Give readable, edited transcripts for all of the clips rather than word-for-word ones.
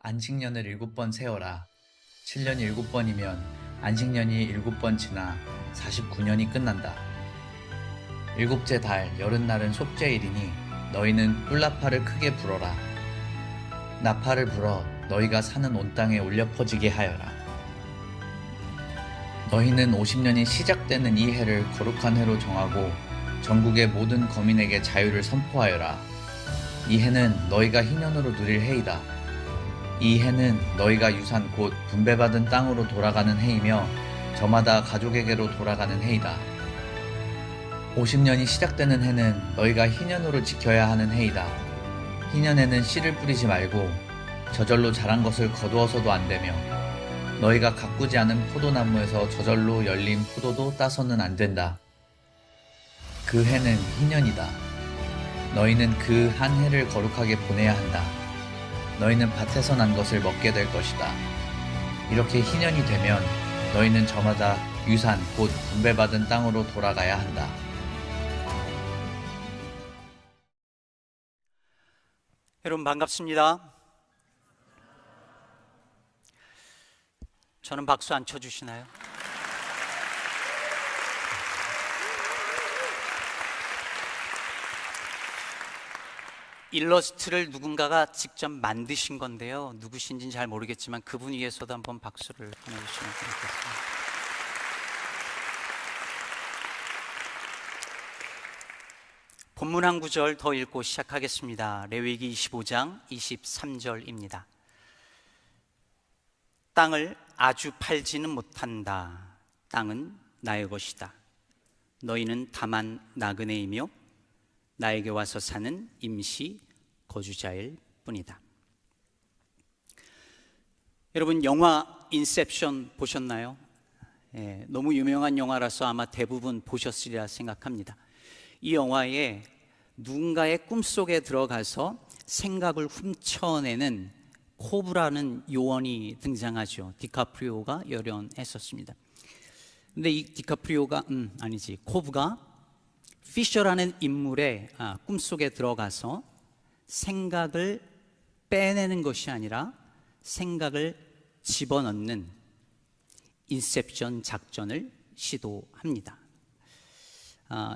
안식년을 7번 세어라. 7년이 7번이면 안식년이 7번 지나 49년이 끝난다. 일곱째 달 여름날은 속죄일이니 너희는 꿀나파를 크게 불어라. 나파를 불어 너희가 사는 온 땅에 울려 퍼지게 하여라. 너희는 50년이 시작되는 이 해를 거룩한 해로 정하고 전국의 모든 거민에게 자유를 선포하여라. 이 해는 너희가 희년으로 누릴 해이다. 이 해는 너희가 유산 곧 분배받은 땅으로 돌아가는 해이며 저마다 가족에게로 돌아가는 해이다. 50년이 시작되는 해는 너희가 희년으로 지켜야 하는 해이다. 희년에는 씨를 뿌리지 말고 저절로 자란 것을 거두어서도 안 되며 너희가 가꾸지 않은 포도나무에서 저절로 열린 포도도 따서는 안 된다. 그 해는 희년이다. 너희는 그 한 해를 거룩하게 보내야 한다. 너희는 밭에서 난 것을 먹게 될 것이다. 이렇게 희년이 되면 너희는 저마다 유산 곧 분배받은 땅으로 돌아가야 한다. 여러분 반갑습니다. 저는 박수 안 쳐주시나요? 일러스트를 누군가가 직접 만드신 건데요. 누구신지는 잘 모르겠지만 그분 위해서도 한번 박수를 보내주시면 좋겠습니다. 본문 한 구절 더 읽고 시작하겠습니다. 레위기 25장 23절입니다. 땅을 아주 팔지는 못한다. 땅은 나의 것이다. 너희는 다만 나그네이며 나에게 와서 사는 임시 거주자일 뿐이다. 여러분 영화 인셉션 보셨나요? 너무 유명한 영화라서 아마 대부분 보셨으리라 생각합니다. 이 영화에 누군가의 꿈속에 들어가서 생각을 훔쳐내는 코브라는 요원이 등장하죠. 디카프리오가 열연했었습니다. 근데 이 코브가 피셔라는 인물의 꿈속에 들어가서 생각을 빼내는 것이 아니라 생각을 집어넣는 인셉션 작전을 시도합니다.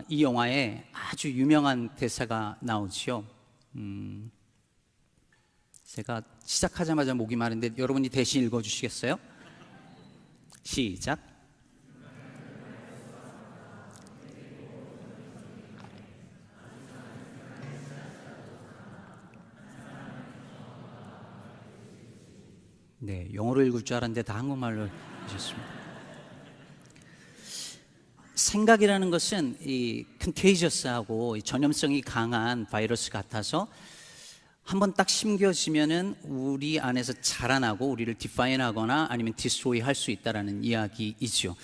이 영화에 아주 유명한 대사가 나오죠. 제가 시작하자마자 목이 마른데 여러분이 대신 읽어주시겠어요? 시작. 네, 영어로 읽을 줄 알았는데 다 한국말로 하셨습니다. 생각이라는 것은 이 컨테이저스하고 전염성이 강한 바이러스 같아서 한번 딱 심겨지면은 우리 안에서 자라나고 우리를 디파인하거나 아니면 디스트로이 할 수 있다라는 이야기이죠.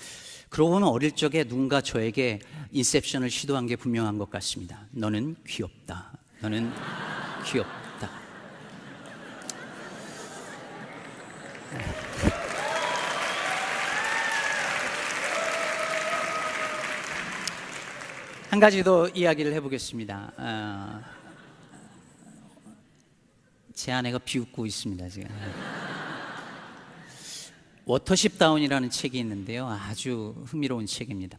그러고 보면 어릴 적에 누군가 저에게 인셉션을 시도한 게 분명한 것 같습니다. 너는 귀엽다. 너는 귀엽다. 한 가지 더 이야기를 해보겠습니다. 제 아내가 비웃고 있습니다 지금. 워터십 다운이라는 책이 있는데요, 아주 흥미로운 책입니다.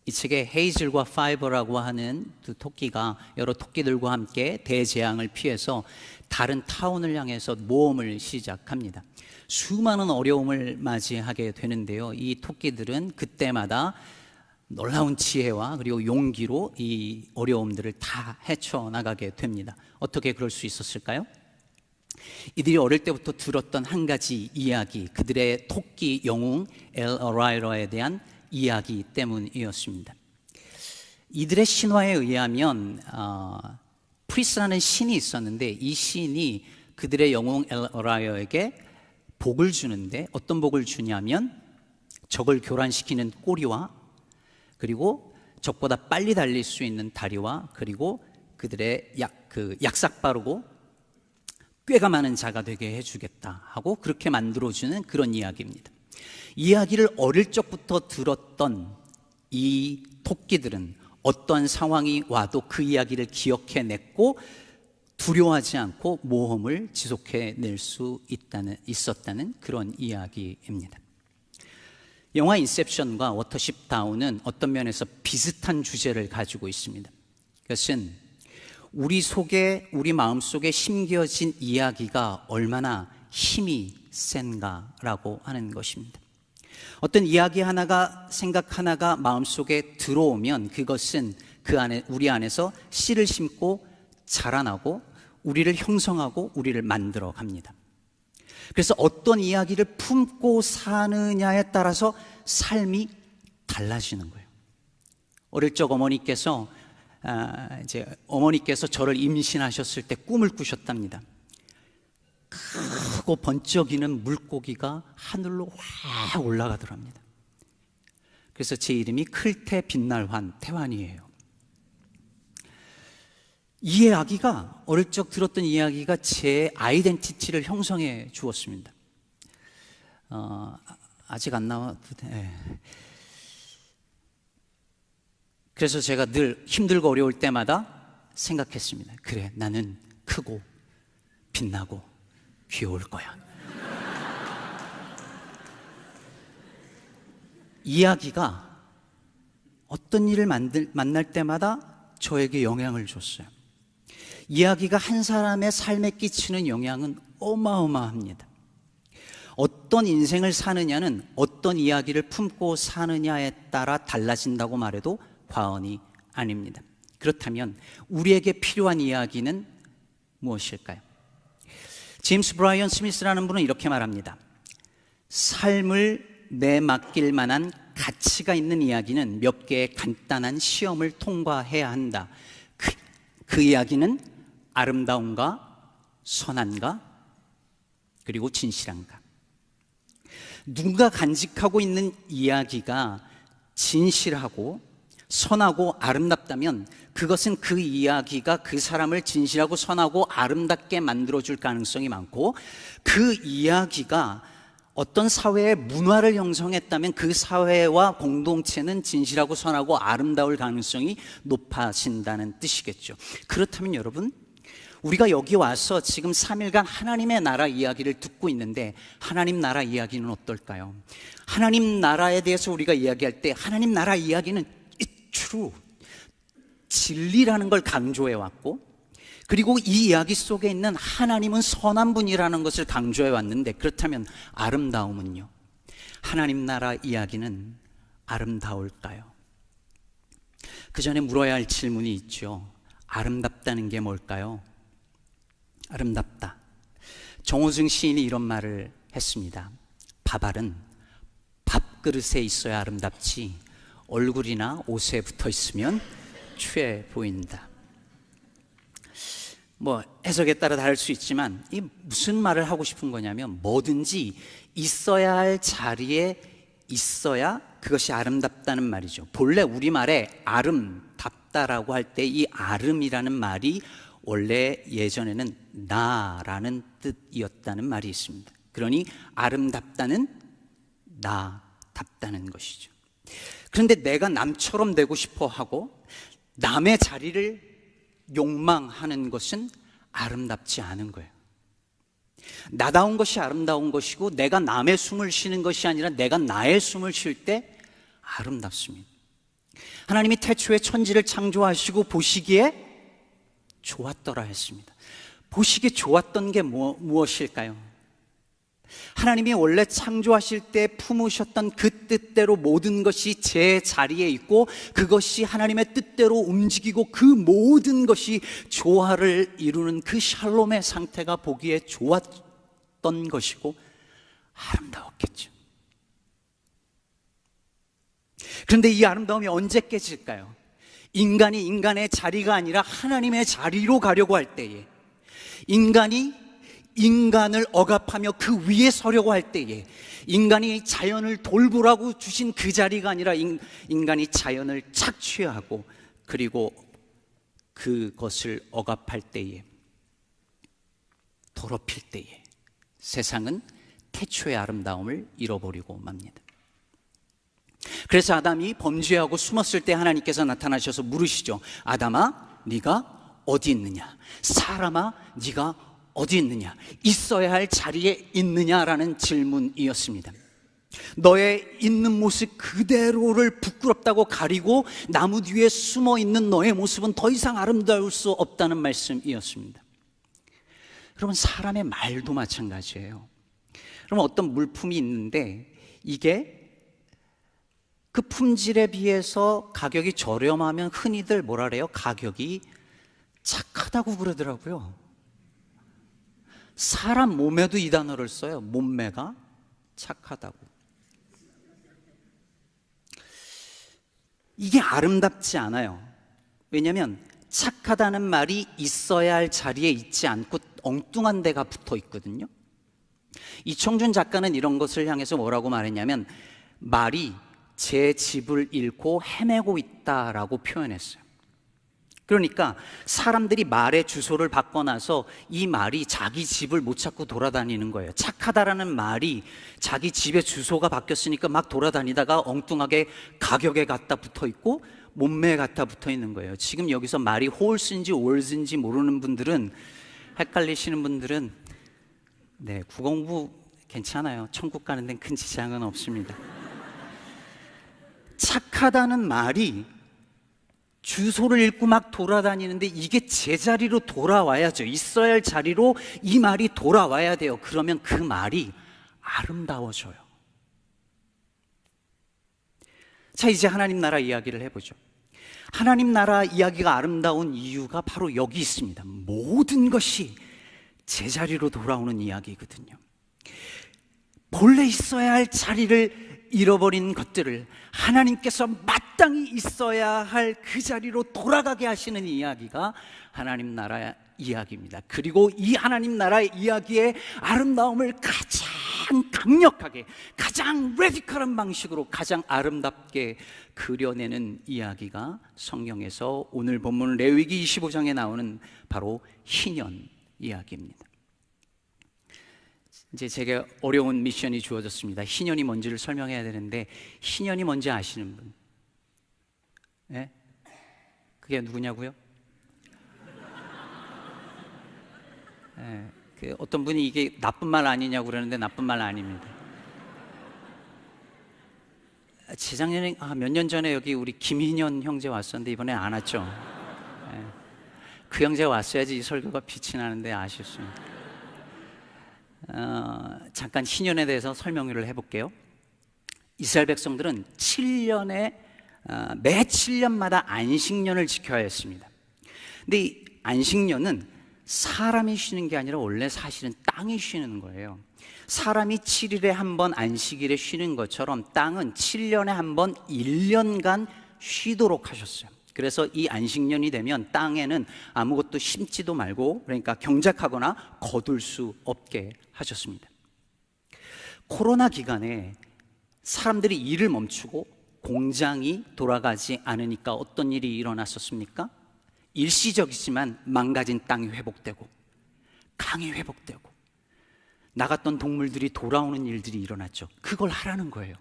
이 책에 헤이즐과 파이버라고 하는 두 토끼가 여러 토끼들과 함께 대재앙을 피해서 다른 타운을 향해서 모험을 시작합니다. 수많은 어려움을 맞이하게 되는데요, 이 토끼들은 그때마다 놀라운 지혜와 그리고 용기로 이 어려움들을 다 헤쳐나가게 됩니다. 어떻게 그럴 수 있었을까요? 이들이 어릴 때부터 들었던 한 가지 이야기, 그들의 토끼 영웅 엘 어라이러에 대한 이야기 때문이었습니다. 이들의 신화에 의하면 프리스라는 신이 있었는데 이 신이 그들의 영웅 엘 어라이러에게 복을 주는데 어떤 복을 주냐면 적을 교란시키는 꼬리와 그리고 적보다 빨리 달릴 수 있는 다리와 그리고 그들의 약삭 빠르고 꾀가 많은 자가 되게 해주겠다 하고 그렇게 만들어주는 그런 이야기입니다. 이야기를 어릴 적부터 들었던 이 토끼들은 어떤 상황이 와도 그 이야기를 기억해냈고 두려워하지 않고 모험을 지속해 낼 수 있었다는 그런 이야기입니다. 영화 인셉션과 워터십 다운은 어떤 면에서 비슷한 주제를 가지고 있습니다. 그것은 우리 마음속에 심겨진 이야기가 얼마나 힘이 센가라고 하는 것입니다. 어떤 이야기 하나가, 생각 하나가 마음속에 들어오면 그것은 우리 안에서 씨를 심고 자라나고 우리를 형성하고 우리를 만들어 갑니다. 그래서 어떤 이야기를 품고 사느냐에 따라서 삶이 달라지는 거예요. 어릴 적 어머니께서 저를 임신하셨을 때 꿈을 꾸셨답니다. 크고 번쩍이는 물고기가 하늘로 확 올라가더랍니다. 그래서 제 이름이 클테 빛날환, 태환이에요. 이 이야기가, 어릴 적 들었던 이야기가 제 아이덴티티를 형성해 주었습니다. 아직 안 나와도 돼. 그래서 제가 늘 힘들고 어려울 때마다 생각했습니다. 그래, 나는 크고 빛나고 귀여울 거야. 이야기가 어떤 일을 만날 때마다 저에게 영향을 줬어요. 이야기가 한 사람의 삶에 끼치는 영향은 어마어마합니다. 어떤 인생을 사느냐는 어떤 이야기를 품고 사느냐에 따라 달라진다고 말해도 과언이 아닙니다. 그렇다면 우리에게 필요한 이야기는 무엇일까요? 제임스 브라이언 스미스라는 분은 이렇게 말합니다. 삶을 내맡길 만한 가치가 있는 이야기는 몇 개의 간단한 시험을 통과해야 한다. 그 이야기는 아름다움과 선한가 그리고 진실한가. 누군가 간직하고 있는 이야기가 진실하고 선하고 아름답다면 그것은 그 이야기가 그 사람을 진실하고 선하고 아름답게 만들어줄 가능성이 많고, 그 이야기가 어떤 사회의 문화를 형성했다면 그 사회와 공동체는 진실하고 선하고 아름다울 가능성이 높아진다는 뜻이겠죠. 그렇다면 여러분, 우리가 여기 와서 지금 3일간 하나님의 나라 이야기를 듣고 있는데 하나님 나라 이야기는 어떨까요? 하나님 나라에 대해서 우리가 이야기할 때 하나님 나라 이야기는 true, 진리라는 걸 강조해 왔고, 그리고 이 이야기 속에 있는 하나님은 선한 분이라는 것을 강조해 왔는데, 그렇다면 아름다움은요? 하나님 나라 이야기는 아름다울까요? 그 전에 물어야 할 질문이 있죠. 아름답다는 게 뭘까요? 아름답다. 정호승 시인이 이런 말을 했습니다. 밥알은 밥그릇에 있어야 아름답지 얼굴이나 옷에 붙어 있으면 추해 보인다. 해석에 따라 다를 수 있지만 이 무슨 말을 하고 싶은 거냐면, 뭐든지 있어야 할 자리에 있어야 그것이 아름답다는 말이죠. 본래 우리말에 아름답다라고 할 때 이 아름이라는 말이 원래 예전에는 나라는 뜻이었다는 말이 있습니다. 그러니 아름답다는 나답다는 것이죠. 그런데 내가 남처럼 되고 싶어 하고 남의 자리를 욕망하는 것은 아름답지 않은 거예요. 나다운 것이 아름다운 것이고, 내가 남의 숨을 쉬는 것이 아니라 내가 나의 숨을 쉴 때 아름답습니다. 하나님이 태초에 천지를 창조하시고 보시기에 좋았더라 했습니다. 보시기에 좋았던 게 무엇일까요? 하나님이 원래 창조하실 때 품으셨던 그 뜻대로 모든 것이 제 자리에 있고, 그것이 하나님의 뜻대로 움직이고 그 모든 것이 조화를 이루는 그 샬롬의 상태가 보기에 좋았던 것이고 아름다웠겠죠. 그런데 이 아름다움이 언제 깨질까요? 인간이 인간의 자리가 아니라 하나님의 자리로 가려고 할 때에, 인간이 인간을 억압하며 그 위에 서려고 할 때에, 인간이 자연을 돌보라고 주신 그 자리가 아니라 인간이 자연을 착취하고 그리고 그것을 억압할 때에, 더럽힐 때에 세상은 태초의 아름다움을 잃어버리고 맙니다. 그래서 아담이 범죄하고 숨었을 때 하나님께서 나타나셔서 물으시죠. 아담아, 네가 어디 있느냐? 사람아, 네가 어디 있느냐? 있어야 할 자리에 있느냐라는 질문이었습니다. 너의 있는 모습 그대로를 부끄럽다고 가리고 나무 뒤에 숨어 있는 너의 모습은 더 이상 아름다울 수 없다는 말씀이었습니다. 여러분, 사람의 말도 마찬가지예요. 그럼 어떤 물품이 있는데 이게 그 품질에 비해서 가격이 저렴하면 흔히들 뭐라 그래요? 가격이 착하다고 그러더라고요. 사람 몸에도 이 단어를 써요. 몸매가 착하다고. 이게 아름답지 않아요. 왜냐하면 착하다는 말이 있어야 할 자리에 있지 않고 엉뚱한 데가 붙어 있거든요. 이청준 작가는 이런 것을 향해서 뭐라고 말했냐면, 말이 제 집을 잃고 헤매고 있다라고 표현했어요. 그러니까 사람들이 말의 주소를 바꿔놔서 이 말이 자기 집을 못 찾고 돌아다니는 거예요. 착하다라는 말이 자기 집의 주소가 바뀌었으니까 막 돌아다니다가 엉뚱하게 가격에 갖다 붙어 있고 몸매에 갖다 붙어 있는 거예요. 지금 여기서 말이 홀스인지 올스인지 모르는 분들은, 헷갈리시는 분들은 네, 국어공부 괜찮아요. 천국 가는 데는 큰 지장은 없습니다. 착하다는 말이 주소를 잃고 막 돌아다니는데 이게 제자리로 돌아와야죠. 있어야 할 자리로 이 말이 돌아와야 돼요. 그러면 그 말이 아름다워져요. 자, 이제 하나님 나라 이야기를 해보죠. 하나님 나라 이야기가 아름다운 이유가 바로 여기 있습니다. 모든 것이 제자리로 돌아오는 이야기거든요. 본래 있어야 할 자리를 잃어버린 것들을 하나님께서 마땅히 있어야 할 그 자리로 돌아가게 하시는 이야기가 하나님 나라 이야기입니다. 그리고 이 하나님 나라의 이야기의 아름다움을 가장 강력하게, 가장 레디컬한 방식으로 가장 아름답게 그려내는 이야기가 성경에서 오늘 본문 레위기 25장에 나오는 바로 희년 이야기입니다. 이제 제게 어려운 미션이 주어졌습니다. 희년이 뭔지를 설명해야 되는데, 희년이 뭔지 아시는 분? 네? 그게 누구냐고요? 네, 그 어떤 분이 이게 나쁜 말 아니냐고 그러는데 나쁜 말 아닙니다. 재작년에 몇 년 전에 여기 우리 김희년 형제 왔었는데 이번에 안 왔죠? 네, 그 형제가 왔어야지 이 설교가 빛이 나는데 아쉽습니다. 잠깐 희년에 대해서 설명을 해볼게요. 이스라엘 백성들은 7년에 매 7년마다 안식년을 지켜야 했습니다. 근데 이 안식년은 사람이 쉬는 게 아니라 원래 사실은 땅이 쉬는 거예요. 사람이 7일에 한 번 안식일에 쉬는 것처럼 땅은 7년에 한 번 1년간 쉬도록 하셨어요. 그래서 이 안식년이 되면 땅에는 아무것도 심지도 말고, 그러니까 경작하거나 거둘 수 없게 하셨습니다. 코로나 기간에 사람들이 일을 멈추고 공장이 돌아가지 않으니까 어떤 일이 일어났었습니까? 일시적이지만 망가진 땅이 회복되고 강이 회복되고 나갔던 동물들이 돌아오는 일들이 일어났죠. 그걸 하라는 거예요.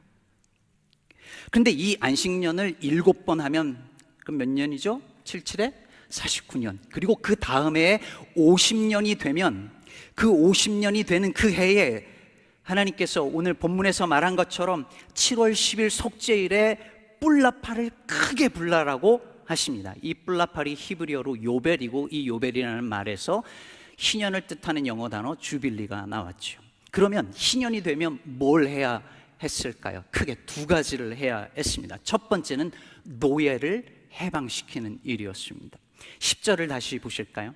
그런데 이 안식년을 7번 하면 그럼 몇 년이죠? 77에 49년. 그리고 그 다음 해에 50년이 되면, 그 50년이 되는 그 해에 하나님께서 오늘 본문에서 말한 것처럼 7월 10일 속죄일에 뿔나팔을 크게 불라라고 하십니다. 이 뿔나팔이 히브리어로 요벨이고, 이 요벨이라는 말에서 희년을 뜻하는 영어 단어 주빌리가 나왔죠. 그러면 희년이 되면 뭘 해야 했을까요? 크게 두 가지를 해야 했습니다. 첫 번째는 노예를 해방시키는 일이었습니다. 10절을 다시 보실까요?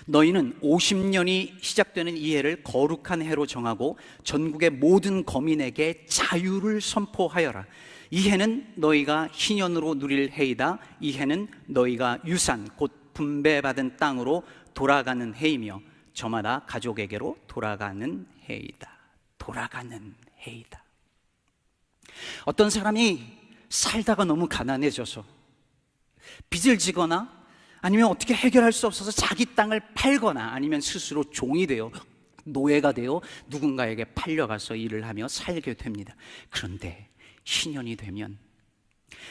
너희는 50년이 시작되는 이 해를 거룩한 해로 정하고 전국의 모든 거민에게 자유를 선포하여라. 이 해는 너희가 희년으로 누릴 해이다. 이 해는 너희가 유산 곧 분배받은 땅으로 돌아가는 해이며 저마다 가족에게로 돌아가는 해이다. 돌아가는 해이다. 어떤 사람이 살다가 너무 가난해져서 빚을 지거나 아니면 어떻게 해결할 수 없어서 자기 땅을 팔거나 아니면 스스로 종이 되어 노예가 되어 누군가에게 팔려가서 일을 하며 살게 됩니다. 그런데 희년이 되면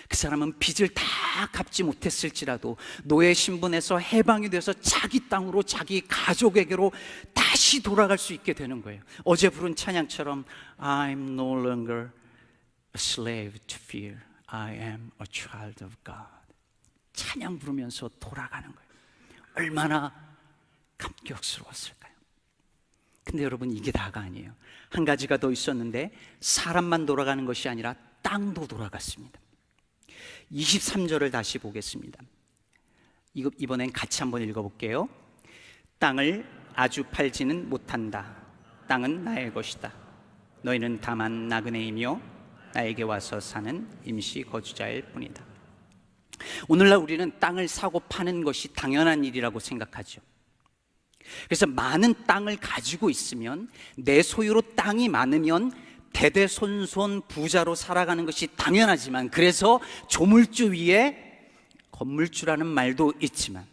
그 사람은 빚을 다 갚지 못했을지라도 노예 신분에서 해방이 돼서 자기 땅으로 자기 가족에게로 다시 돌아갈 수 있게 되는 거예요. 어제 부른 찬양처럼 I'm no longer a slave to fear. I am a child of God. 찬양 부르면서 돌아가는 거예요. 얼마나 감격스러웠을까요? 근데 여러분, 이게 다가 아니에요. 한 가지가 더 있었는데, 사람만 돌아가는 것이 아니라 땅도 돌아갔습니다. 23절을 다시 보겠습니다. 이번엔 같이 한번 읽어볼게요. 땅을 아주 팔지는 못한다. 땅은 나의 것이다. 너희는 다만 나그네이며 나에게 와서 사는 임시 거주자일 뿐이다. 오늘날 우리는 땅을 사고 파는 것이 당연한 일이라고 생각하죠. 그래서 많은 땅을 가지고 있으면, 내 소유로 땅이 많으면 대대손손 부자로 살아가는 것이 당연하지만, 그래서 조물주 위에 건물주라는 말도 있지만,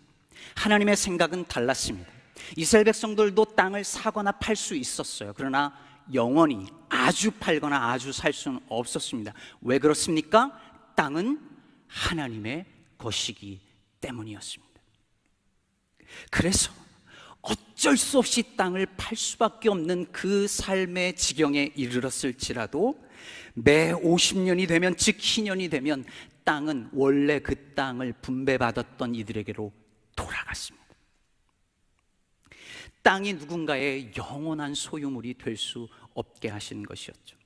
하나님의 생각은 달랐습니다. 이스라엘 백성들도 땅을 사거나 팔 수 있었어요. 그러나 영원히 아주 팔거나 아주 살 수는 없었습니다. 왜 그렇습니까? 땅은 하나님의 것이기 때문이었습니다. 그래서 어쩔 수 없이 땅을 팔 수밖에 없는 그 삶의 지경에 이르렀을지라도 매 50년이 되면, 즉 희년이 되면, 땅은 원래 그 땅을 분배받았던 이들에게로 돌아갔습니다. 땅이 누군가의 영원한 소유물이 될 수 없게 하신 것이었죠.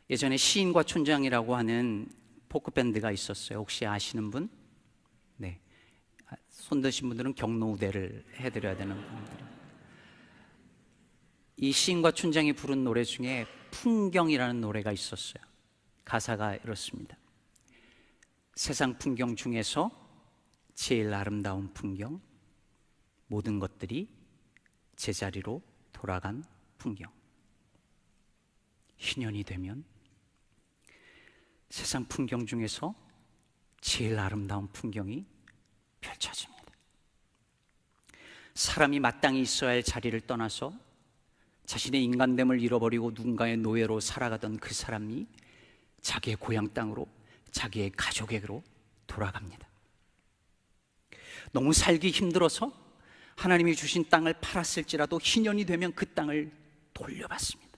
예전에 시인과 촌장이라고 하는 포크밴드가 있었어요. 혹시 아시는 분? 네, 손 드신 분들은 경로 우대를 해드려야 되는 분들. 이 시인과 촌장이 부른 노래 중에 풍경이라는 노래가 있었어요. 가사가 이렇습니다. 세상 풍경 중에서 제일 아름다운 풍경, 모든 것들이 제자리로 돌아간 풍경. 희년이 되면 세상 풍경 중에서 제일 아름다운 풍경이 펼쳐집니다. 사람이 마땅히 있어야 할 자리를 떠나서 자신의 인간됨을 잃어버리고 누군가의 노예로 살아가던 그 사람이 자기의 고향 땅으로, 자기의 가족에게로 돌아갑니다. 너무 살기 힘들어서 하나님이 주신 땅을 팔았을지라도 희년이 되면 그 땅을 돌려받습니다.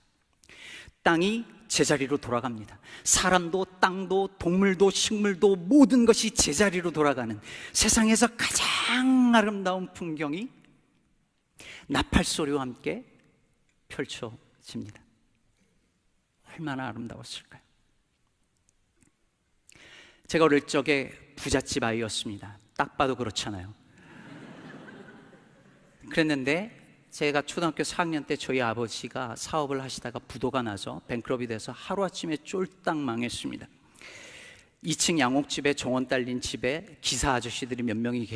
땅이 제자리로 돌아갑니다. 사람도 땅도 동물도 식물도 모든 것이 제자리로 돌아가는 세상에서 가장 아름다운 풍경이 나팔 소리와 함께 펼쳐집니다. 얼마나 아름다웠을까요? 제가 어릴 적에 부잣집 아이였습니다. 딱 봐도 그렇잖아요. 그랬는데 제가 초등학교 4학년 때 저희 아버지가 사업을 하시다가 부도가 나서 뱅크럽이 돼서 하루아침에 쫄딱 망했습니다. 2층 양옥집에 정원 딸린 집에 기사 아저씨들이 몇 명이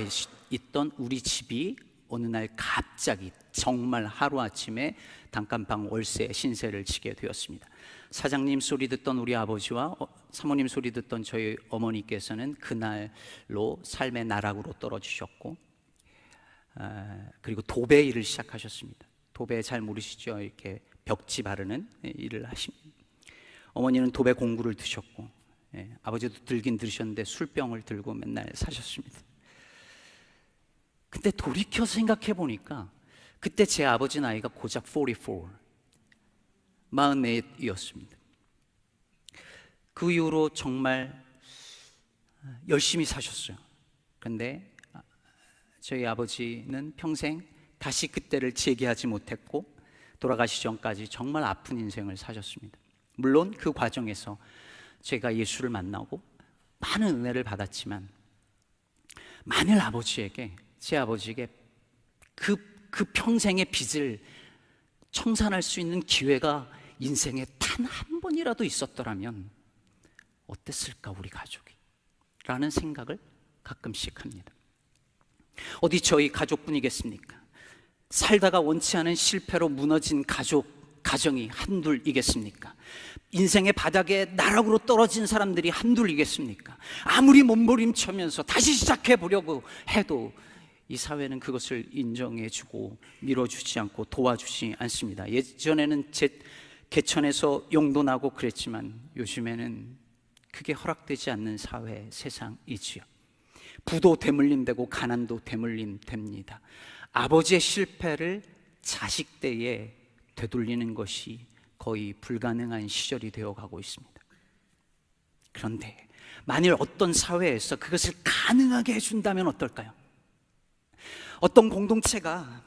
있던 우리 집이 어느 날 갑자기 정말 하루아침에 단칸방 월세 신세를 지게 되었습니다. 사장님 소리 듣던 우리 아버지와 사모님 소리 듣던 저희 어머니께서는 그날로 삶의 나락으로 떨어지셨고, 그리고 도배 일을 시작하셨습니다. 도배 잘 모르시죠? 이렇게 벽지 바르는 일을 하십니다. 어머니는 도배 공구를 드셨고, 아버지도 들긴 들으셨는데 술병을 들고 맨날 사셨습니다. 근데 돌이켜 생각해 보니까 그때 제 아버지 나이가 고작 44이었습니다. 그 이후로 정말 열심히 사셨어요. 그런데 저희 아버지는 평생 다시 그때를 재기하지 못했고 돌아가시 전까지 정말 아픈 인생을 사셨습니다. 물론 그 과정에서 제가 예수를 만나고 많은 은혜를 받았지만, 만일 아버지에게, 제 아버지에게 그 평생의 빚을 청산할 수 있는 기회가 인생에 단 한 번이라도 있었더라면 어땠을까 우리 가족이? 라는 생각을 가끔씩 합니다. 어디 저희 가족뿐이겠습니까? 살다가 원치 않은 실패로 무너진 가정이 한둘이겠습니까? 인생의 바닥에 나락으로 떨어진 사람들이 한둘이겠습니까? 아무리 몸부림치면서 다시 시작해보려고 해도 이 사회는 그것을 인정해주고 밀어주지 않고 도와주지 않습니다. 예전에는 제 개천에서 용도 나고 그랬지만 요즘에는 그게 허락되지 않는 사회, 세상이지요. 부도 대물림되고 가난도 대물림됩니다. 아버지의 실패를 자식 때에 되돌리는 것이 거의 불가능한 시절이 되어가고 있습니다. 그런데 만일 어떤 사회에서 그것을 가능하게 해준다면 어떨까요? 어떤 공동체가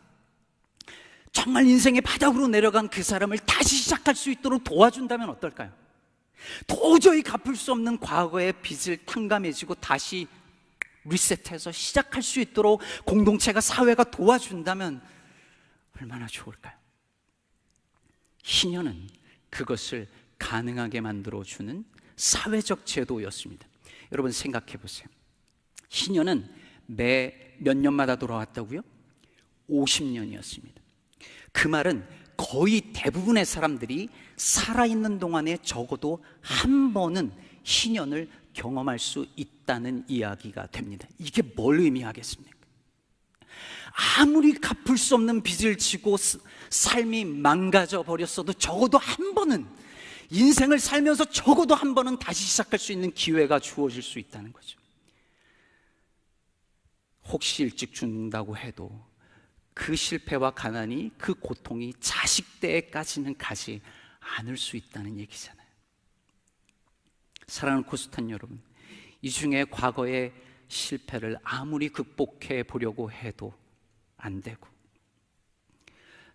정말 인생의 바닥으로 내려간 그 사람을 다시 시작할 수 있도록 도와준다면 어떨까요? 도저히 갚을 수 없는 과거의 빚을 탕감해지고 다시 리셋해서 시작할 수 있도록 공동체가, 사회가 도와준다면 얼마나 좋을까요? 희년은 그것을 가능하게 만들어주는 사회적 제도였습니다. 여러분 생각해 보세요. 희년은 매 몇 년마다 돌아왔다고요? 50년이었습니다. 그 말은 거의 대부분의 사람들이 살아있는 동안에 적어도 한 번은 희년을 경험할 수 있다는 이야기가 됩니다. 이게 뭘 의미하겠습니까? 아무리 갚을 수 없는 빚을 지고 삶이 망가져 버렸어도 적어도 한 번은, 인생을 살면서 적어도 한 번은 다시 시작할 수 있는 기회가 주어질 수 있다는 거죠. 혹시 일찍 죽는다고 해도 그 실패와 가난이, 그 고통이 자식 때까지는 가지 않을 수 있다는 얘기잖아요. 사랑하는 코스탄 여러분, 이 중에 과거의 실패를 아무리 극복해 보려고 해도 안 되고,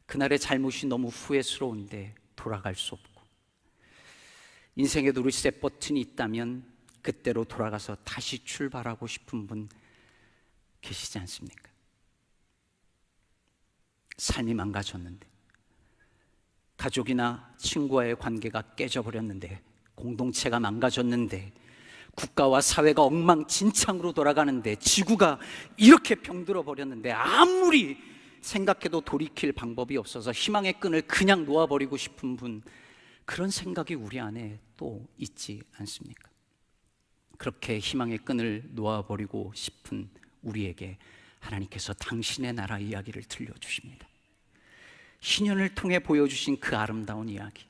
그날의 잘못이 너무 후회스러운데 돌아갈 수 없고, 인생에도 리셋 버튼이 있다면 그때로 돌아가서 다시 출발하고 싶은 분 계시지 않습니까? 삶이 망가졌는데, 가족이나 친구와의 관계가 깨져버렸는데, 공동체가 망가졌는데, 국가와 사회가 엉망진창으로 돌아가는데, 지구가 이렇게 병들어 버렸는데 아무리 생각해도 돌이킬 방법이 없어서 희망의 끈을 그냥 놓아버리고 싶은 분, 그런 생각이 우리 안에 또 있지 않습니까? 그렇게 희망의 끈을 놓아버리고 싶은 우리에게 하나님께서 당신의 나라 이야기를 들려주십니다. 희년을 통해 보여주신 그 아름다운 이야기,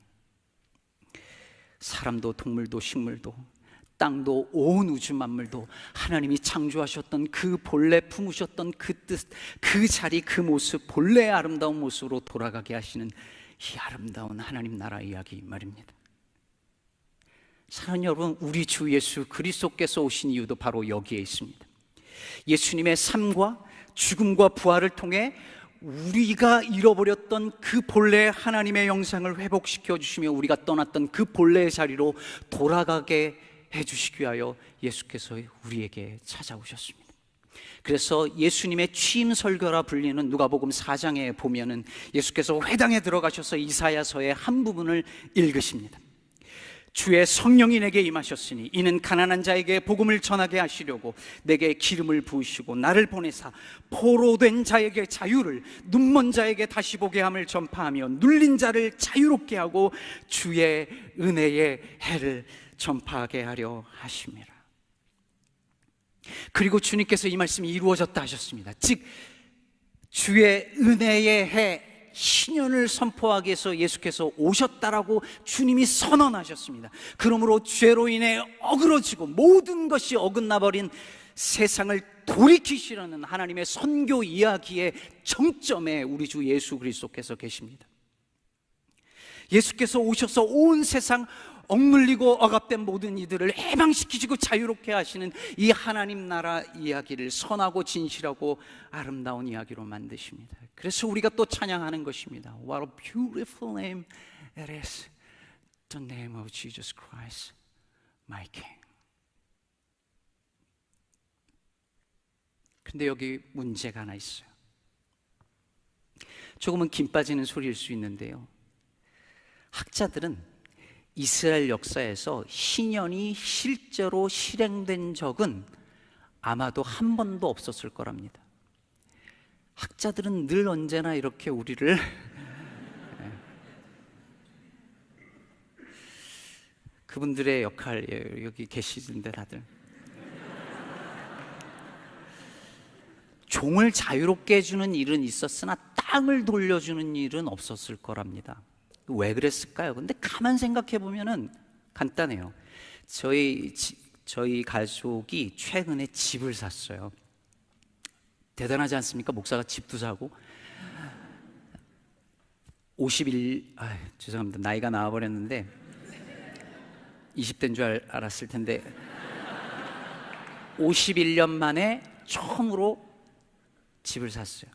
사람도 동물도 식물도 땅도 온 우주 만물도 하나님이 창조하셨던 그 본래 품으셨던 그 뜻, 그 자리, 그 모습, 본래의 아름다운 모습으로 돌아가게 하시는 이 아름다운 하나님 나라 이야기 말입니다. 사랑하는 여러분, 우리 주 예수 그리스도께서 오신 이유도 바로 여기에 있습니다. 예수님의 삶과 죽음과 부활을 통해 우리가 잃어버렸던 그 본래의 하나님의 영상을 회복시켜 주시며 우리가 떠났던 그 본래의 자리로 돌아가게 해주시기 위하여 예수께서 우리에게 찾아오셨습니다. 그래서 예수님의 취임 설교라 불리는 누가복음 4장에 보면은 예수께서 회당에 들어가셔서 이사야서의 한 부분을 읽으십니다. 주의 성령이 내게 임하셨으니 이는 가난한 자에게 복음을 전하게 하시려고 내게 기름을 부으시고 나를 보내사 포로된 자에게 자유를, 눈먼 자에게 다시 보게 함을 전파하며 눌린 자를 자유롭게 하고 주의 은혜의 해를 전파하게 하려 하심이라. 그리고 주님께서 이 말씀이 이루어졌다 하셨습니다. 즉 주의 은혜의 해, 신년을 선포하기 위해서 예수께서 오셨다라고 주님이 선언하셨습니다. 그러므로 죄로 인해 어그러지고 모든 것이 어긋나버린 세상을 돌이키시려는 하나님의 선교 이야기의 정점에 우리 주 예수 그리스도께서 계십니다. 예수께서 오셔서 온 세상 억눌리고 억압된 모든 이들을 해방시키시고 자유롭게 하시는 이 하나님 나라 이야기를 선하고 진실하고 아름다운 이야기로 만드십니다. 그래서 우리가 또 찬양하는 것입니다. What a beautiful name it is, the name of Jesus Christ, my King. 근데 여기 문제가 하나 있어요. 조금은 김 빠지는 소리일 수 있는데요, 학자들은 이스라엘 역사에서 희년이 실제로 실행된 적은 아마도 한 번도 없었을 거랍니다. 학자들은 늘 언제나 이렇게 우리를 그분들의 역할, 여기 계시는데 다들 종을 자유롭게 해주는 일은 있었으나 땅을 돌려주는 일은 없었을 거랍니다. 왜 그랬을까요? 근데 가만 생각해 보면은 간단해요. 저희 가족이 최근에 집을 샀어요. 대단하지 않습니까? 목사가 집도 사고. 죄송합니다. 나이가 나와버렸는데 20대인 줄 알았을 텐데 51년 만에 처음으로 집을 샀어요.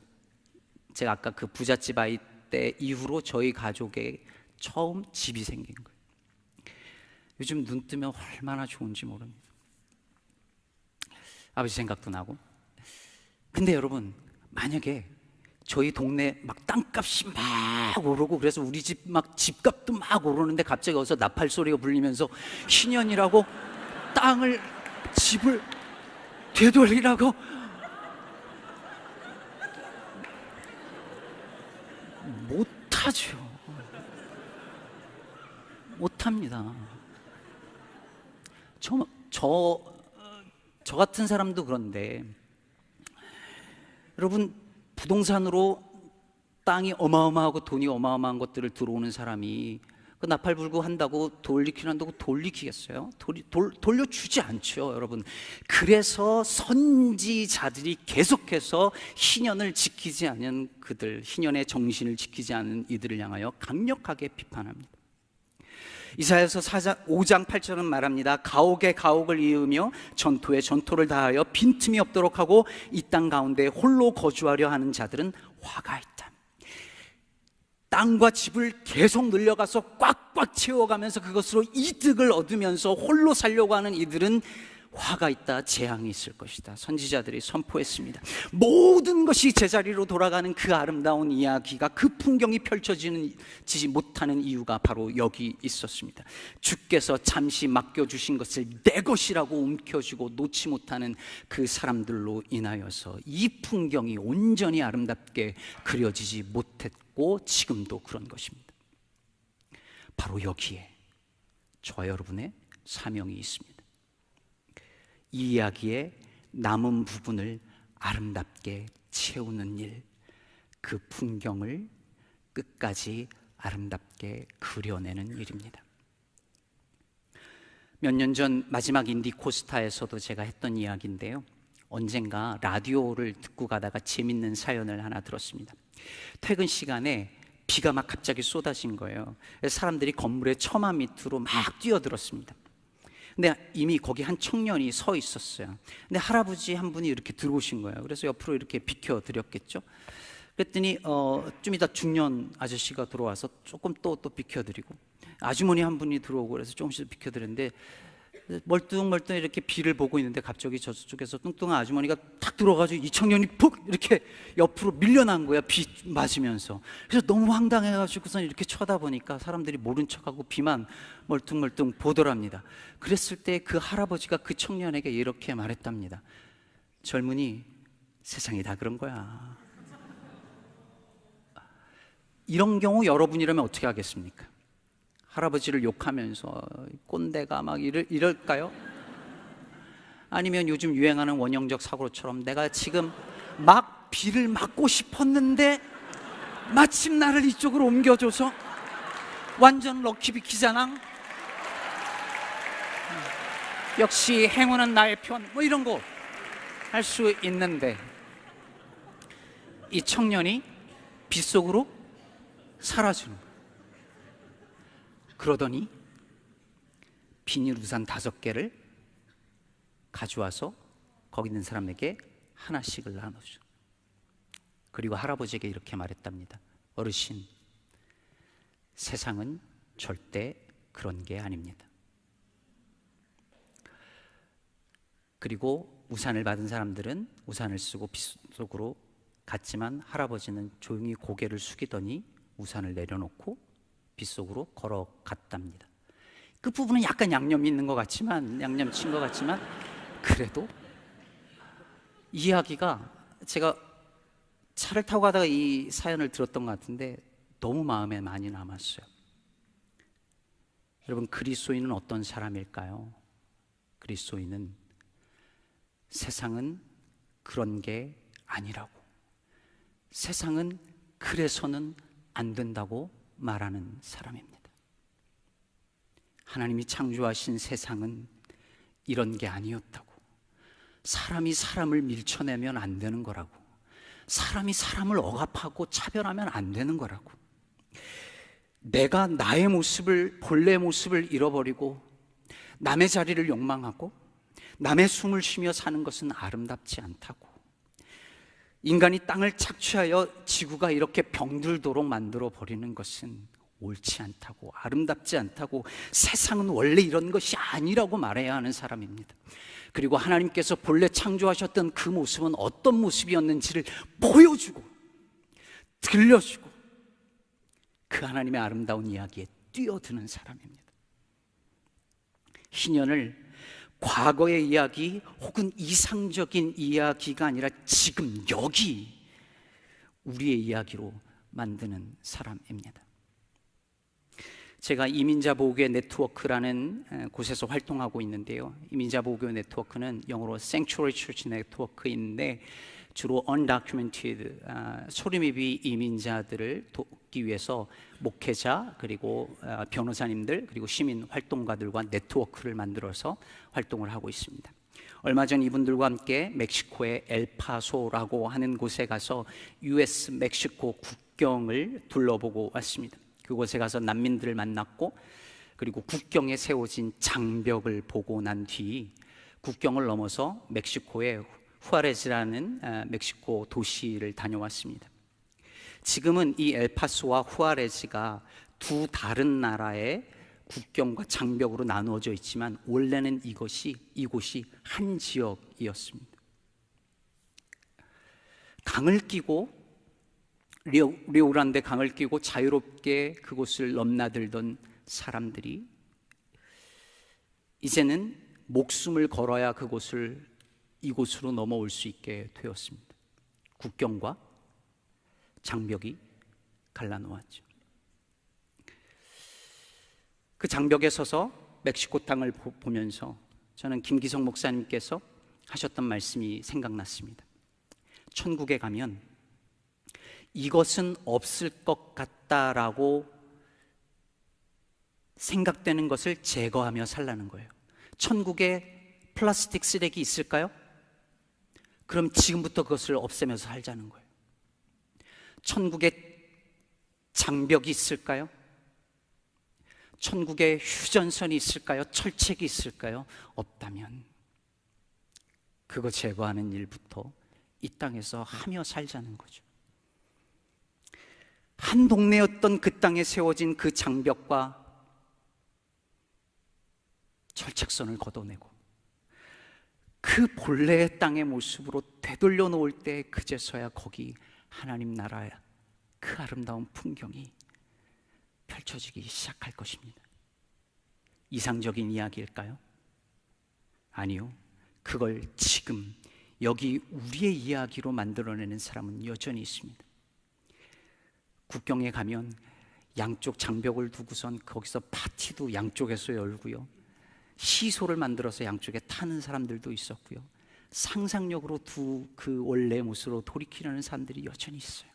제가 아까 그 부잣집 아이 때 이후로 저희 가족에 처음 집이 생긴 거예요. 요즘 눈 뜨면 얼마나 좋은지 모릅니다. 아버지 생각도 나고. 근데 여러분, 만약에 저희 동네 막 땅값이 막 오르고 그래서 우리 집 막 집값도 막 오르는데 갑자기 어디서 나팔 소리가 불리면서 희년이라고 집을 되돌리라고, 못하죠. 못합니다. 저 같은 사람도 그런데, 여러분, 부동산으로 땅이 어마어마하고 돈이 어마어마한 것들을 들어오는 사람이 그 나팔 불고 한다고 돌리킨다고 돌리키겠어요? 돌려주지 않죠, 여러분. 그래서 선지자들이 계속해서 희년을 지키지 않은 그들, 희년의 정신을 지키지 않은 이들을 향하여 강력하게 비판합니다. 이사야서 5장 8절은 말합니다. 가옥에 가옥을 이으며 전토에 전토를 다하여 빈틈이 없도록 하고 이 땅 가운데 홀로 거주하려 하는 자들은 화가 있다. 땅과 집을 계속 늘려가서 꽉꽉 채워가면서 그것으로 이득을 얻으면서 홀로 살려고 하는 이들은 화가 있다, 재앙이 있을 것이다. 선지자들이 선포했습니다. 모든 것이 제자리로 돌아가는 그 아름다운 이야기가, 그 풍경이 펼쳐지지 못하는 이유가 바로 여기 있었습니다. 주께서 잠시 맡겨주신 것을 내 것이라고 움켜쥐고 놓지 못하는 그 사람들로 인하여서 이 풍경이 온전히 아름답게 그려지지 못했고 지금도 그런 것입니다. 바로 여기에 저와 여러분의 사명이 있습니다. 이 이야기의 남은 부분을 아름답게 채우는 일, 그 풍경을 끝까지 아름답게 그려내는 일입니다. 몇 년 전 마지막 인디코스타에서도 제가 했던 이야기인데요, 언젠가 라디오를 듣고 가다가 재밌는 사연을 하나 들었습니다. 퇴근 시간에 비가 막 갑자기 쏟아진 거예요. 사람들이 건물의 처마 밑으로 막 뛰어들었습니다. 근데 이미 거기 한 청년이 서 있었어요. 근데 할아버지 한 분이 이렇게 들어오신 거예요. 그래서 옆으로 이렇게 비켜드렸겠죠. 그랬더니 좀 이따 중년 아저씨가 들어와서 조금 또 비켜드리고, 아주머니 한 분이 들어오고 그래서 조금씩 비켜드렸는데, 멀뚱멀뚱 이렇게 비를 보고 있는데 갑자기 저쪽에서 뚱뚱한 아주머니가 탁 들어가지고 이 청년이 푹 이렇게 옆으로 밀려난 거야, 비 맞으면서. 그래서 너무 황당해가지고선 이렇게 쳐다보니까 사람들이 모른 척하고 비만 멀뚱멀뚱 보더랍니다. 그랬을 때 그 할아버지가 그 청년에게 이렇게 말했답니다. 젊은이, 세상이 다 그런 거야. 이런 경우 여러분이라면 어떻게 하겠습니까? 할아버지를 욕하면서 꼰대가 막 이럴까요? 아니면 요즘 유행하는 원형적 사고처럼 내가 지금 막 비를 맞고 싶었는데 마침 나를 이쪽으로 옮겨줘서 완전 럭키비키잖아, 역시 행운은 나의 편, 뭐 이런 거 할 수 있는데, 이 청년이 빗속으로 사라지는 거예요. 그러더니 비닐 우산 5개를 가져와서 거기 있는 사람에게 하나씩을 나눠줘. 그리고 할아버지에게 이렇게 말했답니다. 어르신, 세상은 절대 그런 게 아닙니다. 그리고 우산을 받은 사람들은 우산을 쓰고 빗속으로 갔지만 할아버지는 조용히 고개를 숙이더니 우산을 내려놓고 빗속으로 걸어갔답니다. 그 부분은 약간 양념이 있는 것 같지만, 양념 친 것 같지만, 그래도 이야기가, 제가 차를 타고 가다가 이 사연을 들었던 것 같은데 너무 마음에 많이 남았어요. 여러분, 그리스도인은 어떤 사람일까요? 그리스도인은 세상은 그런 게 아니라고, 세상은 그래서는 안 된다고 말하는 사람입니다. 하나님이 창조하신 세상은 이런 게 아니었다고. 사람이 사람을 밀쳐내면 안 되는 거라고. 사람이 사람을 억압하고 차별하면 안 되는 거라고. 내가 나의 모습을, 본래 모습을 잃어버리고 남의 자리를 욕망하고 남의 숨을 쉬며 사는 것은 아름답지 않다고. 인간이 땅을 착취하여 지구가 이렇게 병들도록 만들어 버리는 것은 옳지 않다고, 아름답지 않다고, 세상은 원래 이런 것이 아니라고 말해야 하는 사람입니다. 그리고 하나님께서 본래 창조하셨던 그 모습은 어떤 모습이었는지를 보여주고 들려주고 그 하나님의 아름다운 이야기에 뛰어드는 사람입니다. 희년을 과거의 이야기 혹은 이상적인 이야기가 아니라 지금 여기 우리의 이야기로 만드는 사람입니다. 제가 이민자 보호교회 네트워크라는 곳에서 활동하고 있는데요. 이민자 보호교회 네트워크는 영어로 Sanctuary Church Network인데 주로 undocumented 소리미비 이민자들을 돕기 위해서 목회자 그리고 변호사님들 그리고 시민 활동가들과 네트워크를 만들어서 활동을 하고 있습니다. 얼마 전 이분들과 함께 멕시코의 엘파소라고 하는 곳에 가서 US 멕시코 국경을 둘러보고 왔습니다. 그곳에 가서 난민들을 만났고 그리고 국경에 세워진 장벽을 보고 난 뒤 국경을 넘어서 멕시코의 후아레즈라는 멕시코 도시를 다녀왔습니다. 지금은 이 엘파소와 후아레즈가 두 다른 나라의 국경과 장벽으로 나누어져 있지만 원래는 이곳이 한 지역이었습니다. 강을 끼고 리오그란데 강을 끼고 자유롭게 그곳을 넘나들던 사람들이 이제는 목숨을 걸어야 이곳으로 넘어올 수 있게 되었습니다. 국경과 장벽이 갈라놓았죠. 그 장벽에 서서 멕시코 땅을 보면서 저는 김기성 목사님께서 하셨던 말씀이 생각났습니다. 천국에 가면 이것은 없을 것 같다라고 생각되는 것을 제거하며 살라는 거예요. 천국에 플라스틱 쓰레기 있을까요? 그럼 지금부터 그것을 없애면서 살자는 거예요. 천국에 장벽이 있을까요? 천국에 휴전선이 있을까요? 철책이 있을까요? 없다면 그거 제거하는 일부터 이 땅에서 하며 살자는 거죠. 한 동네였던 그 땅에 세워진 그 장벽과 철책선을 걷어내고 그 본래의 땅의 모습으로 되돌려 놓을 때 그제서야 거기 하나님 나라의 그 아름다운 풍경이 펼쳐지기 시작할 것입니다. 이상적인 이야기일까요? 아니요. 그걸 지금 여기 우리의 이야기로 만들어내는 사람은 여전히 있습니다. 국경에 가면 양쪽 장벽을 두고선 거기서 파티도 양쪽에서 열고요. 시소를 만들어서 양쪽에 타는 사람들도 있었고요. 상상력으로 그 원래의 모습으로 돌이키려는 사람들이 여전히 있어요.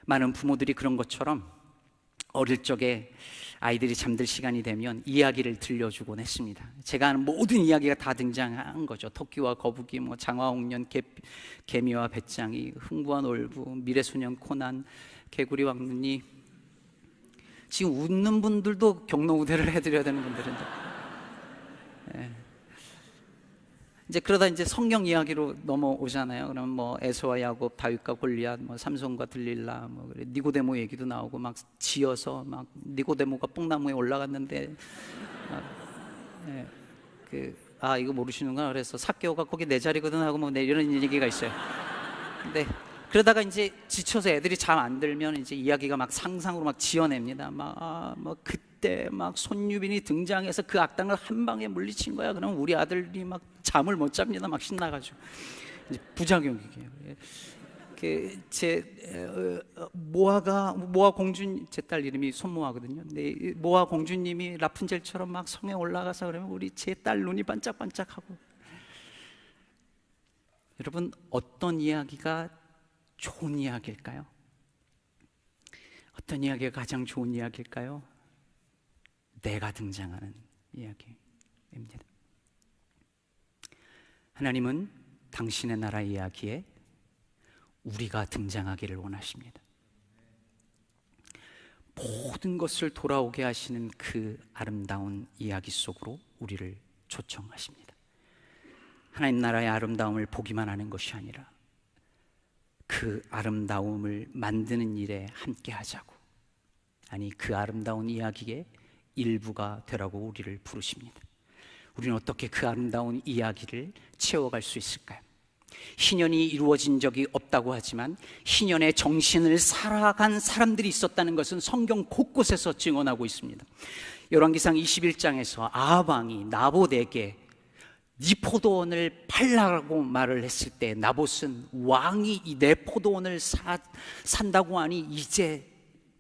많은 부모들이 그런 것처럼 어릴 적에 아이들이 잠들 시간이 되면 이야기를 들려주곤 했습니다. 제가 아는 모든 이야기가 다 등장한 거죠. 토끼와 거북이, 장화홍련, 개미와 배짱이, 흥부와 놀부, 미래소년 코난, 개구리 왕눈이. 지금 웃는 분들도 경로우대를 해드려야 되는 분들인데. 이제 그러다 이제 성경 이야기로 넘어오잖아요. 그럼 에서와 야곱, 다윗과 골리앗, 삼손과 들릴라, 니고데모 얘기도 나오고 막 지어서 막 니고데모가 뽕나무에 올라갔는데 이거 모르시는구나. 그래서 삭개오가 거기 내 자리거든 하고 이런 얘기가 있어요. 근데 그러다가 이제 지쳐서 애들이 잠 안 들면 이제 이야기가 막 상상으로 막 지어냅니다. 그때 막 손유빈이 등장해서 그 악당을 한 방에 물리친 거야. 그럼 우리 아들이 막 잠을 못 잡니다. 막 신나가지고 이제 부작용이에요. 모아 공주, 제 딸 이름이 손모아거든요. 근데 모아 공주님이 라푼젤처럼 막 성에 올라가서 그러면 우리 제 딸 눈이 반짝반짝하고. 여러분, 어떤 이야기가 좋은 이야기일까요? 어떤 이야기가 가장 좋은 이야기일까요? 내가 등장하는 이야기입니다. 하나님은 당신의 나라 이야기에 우리가 등장하기를 원하십니다. 모든 것을 돌아오게 하시는 그 아름다운 이야기 속으로 우리를 초청하십니다. 하나님 나라의 아름다움을 보기만 하는 것이 아니라 그 아름다움을 만드는 일에 함께 하자고, 아니 그 아름다운 이야기의 일부가 되라고 우리를 부르십니다. 우리는 어떻게 그 아름다운 이야기를 채워갈 수 있을까요? 희년이 이루어진 적이 없다고 하지만 희년의 정신을 살아간 사람들이 있었다는 것은 성경 곳곳에서 증언하고 있습니다. 열왕기상 21장에서 아합 왕이 나봇에게 네 포도원을 팔라고 말을 했을 때 나봇은 왕이 이 내 포도원을 산다고 하니 이제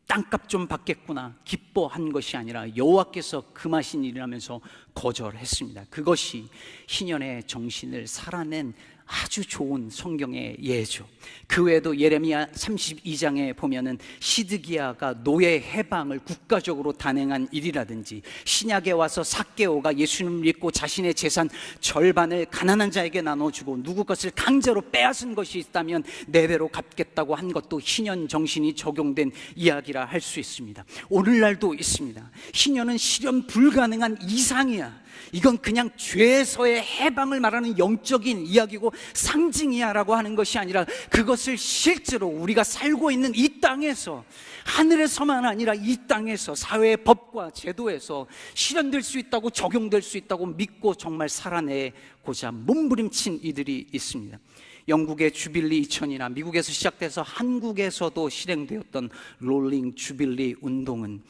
땅값 좀 받겠구나 기뻐한 것이 아니라 여호와께서 금하신 일이라면서 거절했습니다. 그것이 희년의 정신을 살아낸 아주 좋은 성경의 예죠. 그 외에도 예레미야 32장에 보면은 시드기야가 노예 해방을 국가적으로 단행한 일이라든지, 신약에 와서 삭개오가 예수님을 믿고 자신의 재산 절반을 가난한 자에게 나눠주고 누구 것을 강제로 빼앗은 것이 있다면 네 배로 갚겠다고 한 것도 희년 정신이 적용된 이야기라 할 수 있습니다. 오늘날도 있습니다. 희년은 실현 불가능한 이상이야, 이건 그냥 죄에서의 해방을 말하는 영적인 이야기고 상징이야 라고 하는 것이 아니라 그것을 실제로 우리가 살고 있는 이 땅에서, 하늘에서만 아니라 이 땅에서 사회의 법과 제도에서 실현될 수 있다고, 적용될 수 있다고 믿고 정말 살아내고자 몸부림친 이들이 있습니다. 영국의 주빌리 2000이나 미국에서 시작돼서 한국에서도 실행되었던 롤링 주빌리 운동은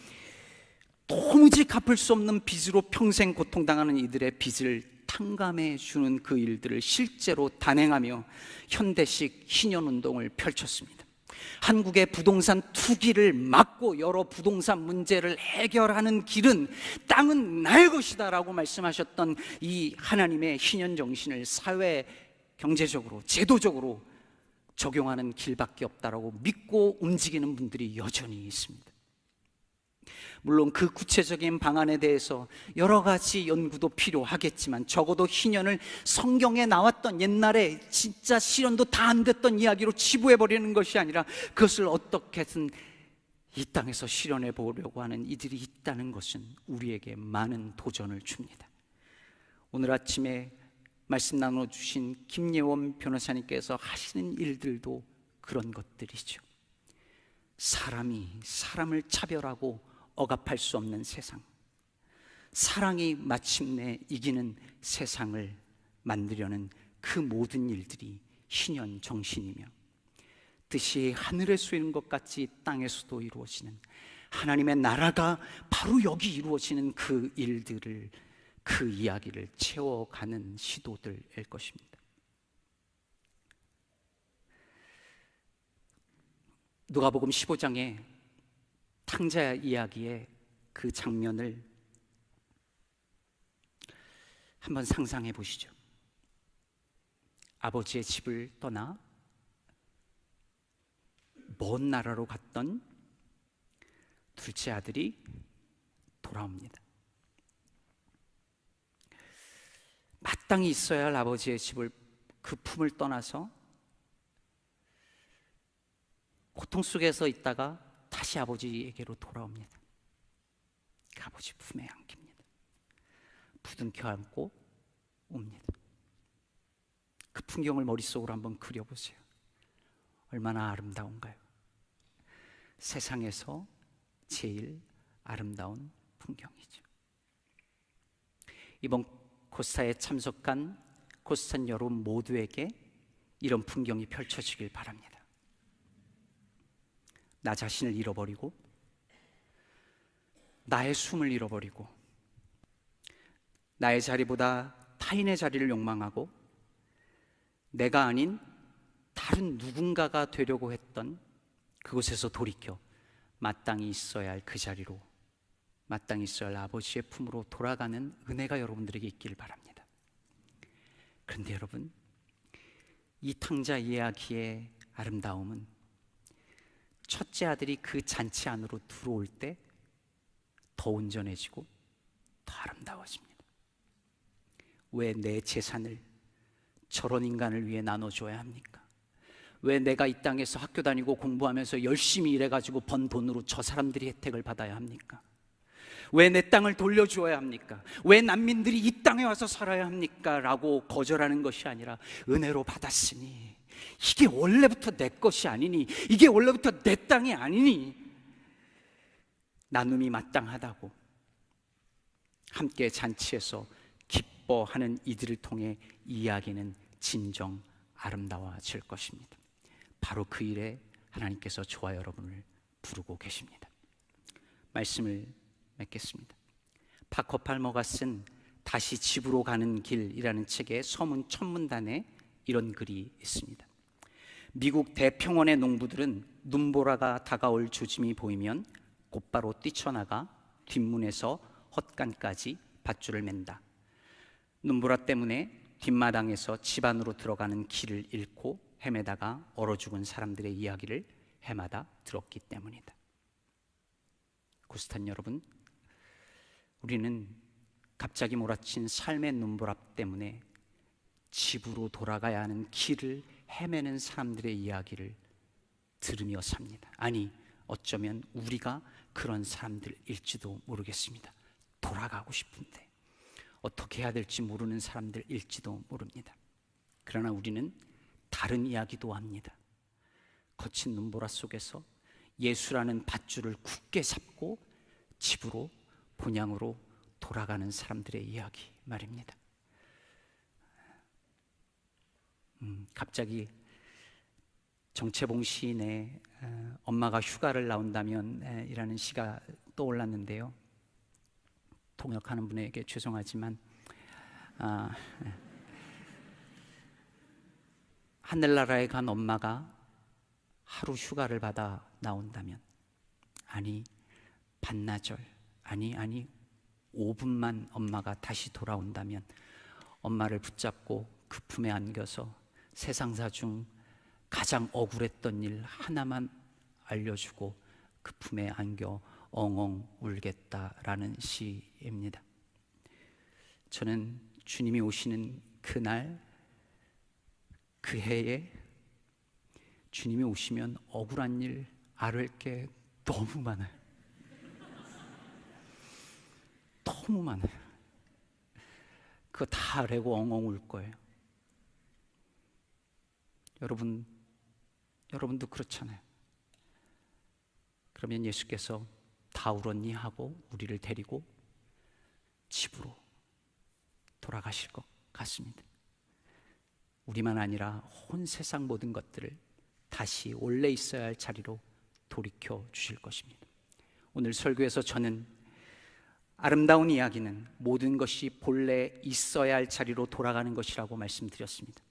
도무지 갚을 수 없는 빚으로 평생 고통당하는 이들의 빚을 탕감해 주는 그 일들을 실제로 단행하며 현대식 희년운동을 펼쳤습니다. 한국의 부동산 투기를 막고 여러 부동산 문제를 해결하는 길은 땅은 나의 것이다 라고 말씀하셨던 이 하나님의 희년 정신을 사회, 경제적으로, 제도적으로 적용하는 길밖에 없다라고 믿고 움직이는 분들이 여전히 있습니다. 물론 그 구체적인 방안에 대해서 여러 가지 연구도 필요하겠지만 적어도 희년을 성경에 나왔던 옛날에 진짜 실현도 다 안 됐던 이야기로 치부해버리는 것이 아니라 그것을 어떻게든 이 땅에서 실현해 보려고 하는 이들이 있다는 것은 우리에게 많은 도전을 줍니다. 오늘 아침에 말씀 나눠주신 김예원 변호사님께서 하시는 일들도 그런 것들이죠. 사람이 사람을 차별하고 억압할 수 없는 세상, 사랑이 마침내 이기는 세상을 만들려는 그 모든 일들이 희년 정신이며, 뜻이 하늘에서 이루어지는 것 같이 땅에서도 이루어지는 하나님의 나라가 바로 여기 이루어지는 그 일들을, 그 이야기를 채워가는 시도들일 것입니다. 누가복음 15장에 탕자 이야기의 그 장면을 한번 상상해 보시죠. 아버지의 집을 떠나 먼 나라로 갔던 둘째 아들이 돌아옵니다. 마땅히 있어야 할 아버지의 집을, 그 품을 떠나서 고통 속에서 있다가 다시 아버지에게로 돌아옵니다. 그 아버지 품에 안깁니다. 부둥켜 안고 옵니다. 그 풍경을 머릿속으로 한번 그려보세요. 얼마나 아름다운가요? 세상에서 제일 아름다운 풍경이죠. 이번 코스타에 참석한 코스탄 여러분 모두에게 이런 풍경이 펼쳐지길 바랍니다. 나 자신을 잃어버리고, 나의 숨을 잃어버리고, 나의 자리보다 타인의 자리를 욕망하고 내가 아닌 다른 누군가가 되려고 했던 그곳에서 돌이켜 마땅히 있어야 할 그 자리로, 마땅히 있어야 할 아버지의 품으로 돌아가는 은혜가 여러분들에게 있기를 바랍니다. 그런데 여러분, 이 탕자 이야기의 아름다움은 첫째 아들이 그 잔치 안으로 들어올 때 더 온전해지고 더 아름다워집니다. 왜 내 재산을 저런 인간을 위해 나눠줘야 합니까? 왜 내가 이 땅에서 학교 다니고 공부하면서 열심히 일해가지고 번 돈으로 저 사람들이 혜택을 받아야 합니까? 왜 내 땅을 돌려주어야 합니까? 왜 난민들이 이 땅에 와서 살아야 합니까? 라고 거절하는 것이 아니라 은혜로 받았으니, 이게 원래부터 내 것이 아니니, 이게 원래부터 내 땅이 아니니 나눔이 마땅하다고 함께 잔치에서 기뻐하는 이들을 통해 이야기는 진정 아름다워질 것입니다. 바로 그 일에 하나님께서 저와 여러분을 부르고 계십니다. 말씀을 맺겠습니다. 파커 팔머가 쓴 다시 집으로 가는 길이라는 책의 서문 첫 문단에 이런 글이 있습니다. 미국 대평원의 농부들은 눈보라가 다가올 조짐이 보이면 곧바로 뛰쳐나가 뒷문에서 헛간까지 밧줄을 맨다. 눈보라 때문에 뒷마당에서 집 안으로 들어가는 길을 잃고 헤매다가 얼어 죽은 사람들의 이야기를 해마다 들었기 때문이다. 구스탄 여러분, 우리는 갑자기 몰아친 삶의 눈보라 때문에 집으로 돌아가야 하는 길을 헤매는 사람들의 이야기를 들으며 삽니다. 아니, 어쩌면 우리가 그런 사람들일지도 모르겠습니다. 돌아가고 싶은데 어떻게 해야 될지 모르는 사람들일지도 모릅니다. 그러나 우리는 다른 이야기도 합니다. 거친 눈보라 속에서 예수라는 밧줄을 굳게 잡고 집으로, 본향으로 돌아가는 사람들의 이야기 말입니다. 갑자기 정채봉 시인의 엄마가 휴가를 나온다면 이라는 시가 떠올랐는데요. 통역하는 분에게 죄송하지만 하늘나라에 간 엄마가 하루 휴가를 받아 나온다면, 아니 반나절, 아니 5분만 엄마가 다시 돌아온다면 엄마를 붙잡고 그 품에 안겨서 세상사 중 가장 억울했던 일 하나만 알려주고 그 품에 안겨 엉엉 울겠다라는 시입니다. 저는 주님이 오시는 그날, 그 해에 주님이 오시면 억울한 일 앓을 게 너무 많아요. 너무 많아요. 그거 다 아뢰고 엉엉 울 거예요. 여러분도 그렇잖아요. 그러면 예수께서 다 울었니 하고 우리를 데리고 집으로 돌아가실 것 같습니다. 우리만 아니라 온 세상 모든 것들을 다시 원래 있어야 할 자리로 돌이켜 주실 것입니다. 오늘 설교에서 저는 아름다운 이야기는 모든 것이 본래 있어야 할 자리로 돌아가는 것이라고 말씀드렸습니다.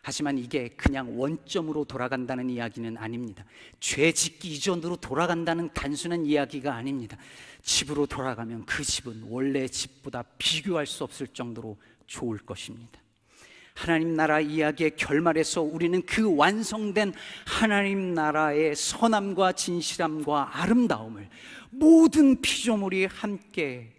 하지만 이게 그냥 원점으로 돌아간다는 이야기는 아닙니다. 죄 짓기 이전으로 돌아간다는 단순한 이야기가 아닙니다. 집으로 돌아가면 그 집은 원래 집보다 비교할 수 없을 정도로 좋을 것입니다. 하나님 나라 이야기의 결말에서 우리는 그 완성된 하나님 나라의 선함과 진실함과 아름다움을, 모든 피조물이 함께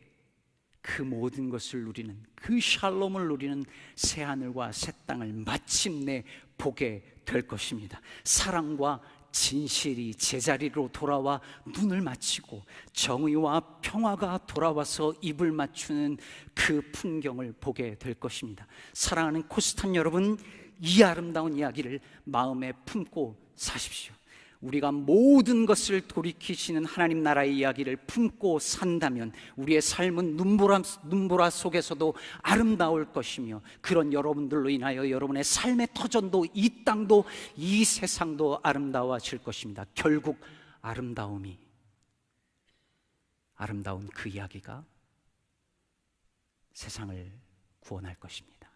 그 모든 것을 누리는, 그 샬롬을 누리는 새하늘과 새 땅을 마침내 보게 될 것입니다. 사랑과 진실이 제자리로 돌아와 눈을 맞추고 정의와 평화가 돌아와서 입을 맞추는 그 풍경을 보게 될 것입니다. 사랑하는 코스탄 여러분, 이 아름다운 이야기를 마음에 품고 사십시오. 우리가 모든 것을 돌이키시는 하나님 나라의 이야기를 품고 산다면 우리의 삶은 눈보라 속에서도 아름다울 것이며, 그런 여러분들로 인하여 여러분의 삶의 터전도, 이 땅도, 이 세상도 아름다워질 것입니다. 결국 아름다운 그 이야기가 세상을 구원할 것입니다.